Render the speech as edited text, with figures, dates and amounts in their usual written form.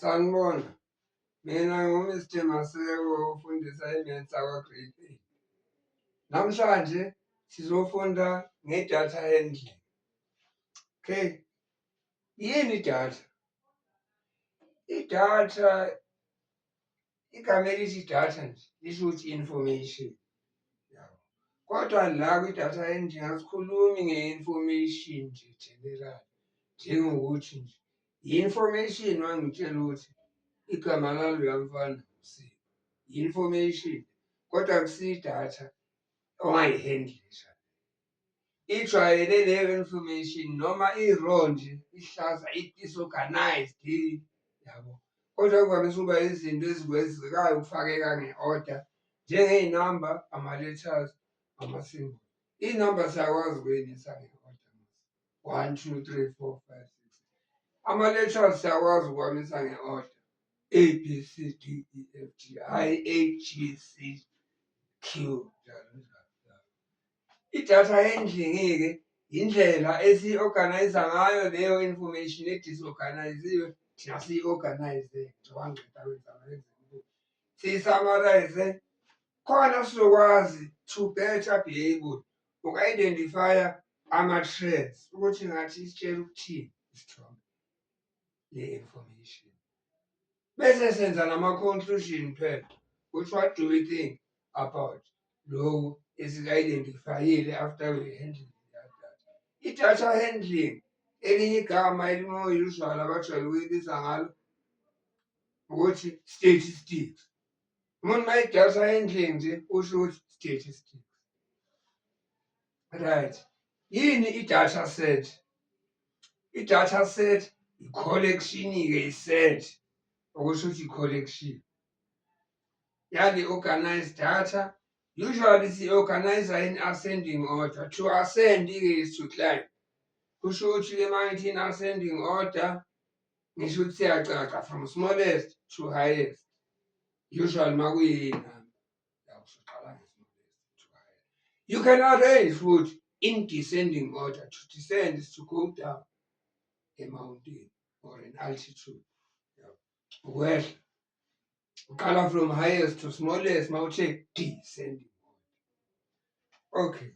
Sanibona, mina ngu-Mr. Maseko ofundisa i-Maths akwa-Grade 8. Namhlanje sizofunda nge-data handling. Okay, yini idatha? Idatha, igama elithi idatha nje lisho ukuthi information. Yabo. Kodwa la kwi-data handling asikhulumi nge-information nje general, njengokuthi nje i-information wangitshela ukuthi igama laloya mfana uSipho. I-information kodwa akusiyo idatha ongayihendlisha. Ijwayele leyo information noma i-raw nje, ihlaza, i-disorganized, yabo. Kodwa kuvamise ukuba izinto ezikwenzekayo ukufakeka nge-order, njengey'namba, ama-letters, ama-symbol. Iy'namba siyakwazi ukuy'nisa nge-order. 1, 2, 3, 4, 5, 6. Ama-letters siyakwazi ukuwamisa nge-order. A, B, C, D, E, F, G, hhayi A, G, C, Q, njalo njalo. I-data handling-ke indlela esi-organize ngayo leyo information e-disorganiziwe, thina siyi-organize njengangcweti wenza siyi-summarize khona sizokwazi to better be able uku-identify-a ama-trends ukuthi ngathi isitshela ukuthini isithombe le-information. Bese senza nama-conclusion phela ukuthi what do we think about lokhu esika-identify-ile after we handle that data. I-data handling elinye igama elimo-usual abajwayele ukuyibiza ngalo ukuthi statistics. Umuntu uma i-data handling nje usho ukuthi statistics. Right. Yini i-data set? I-data set i-collection-ke i-set okusho ukuthi i-collection yale-organized data. Usually si-organize in ascending order. To ascend-ke is to climb. Kusho ukuthi-ke mangithi in ascending order, ngisho ukuthi siyacaca from smallest to highest. Usually makuyinamba. You can arrange futhi in descending order. To descend is to go down a mountain or an altitude. Ukwehla. Uqala from highest to smallest, mawuthi descending order. Okay.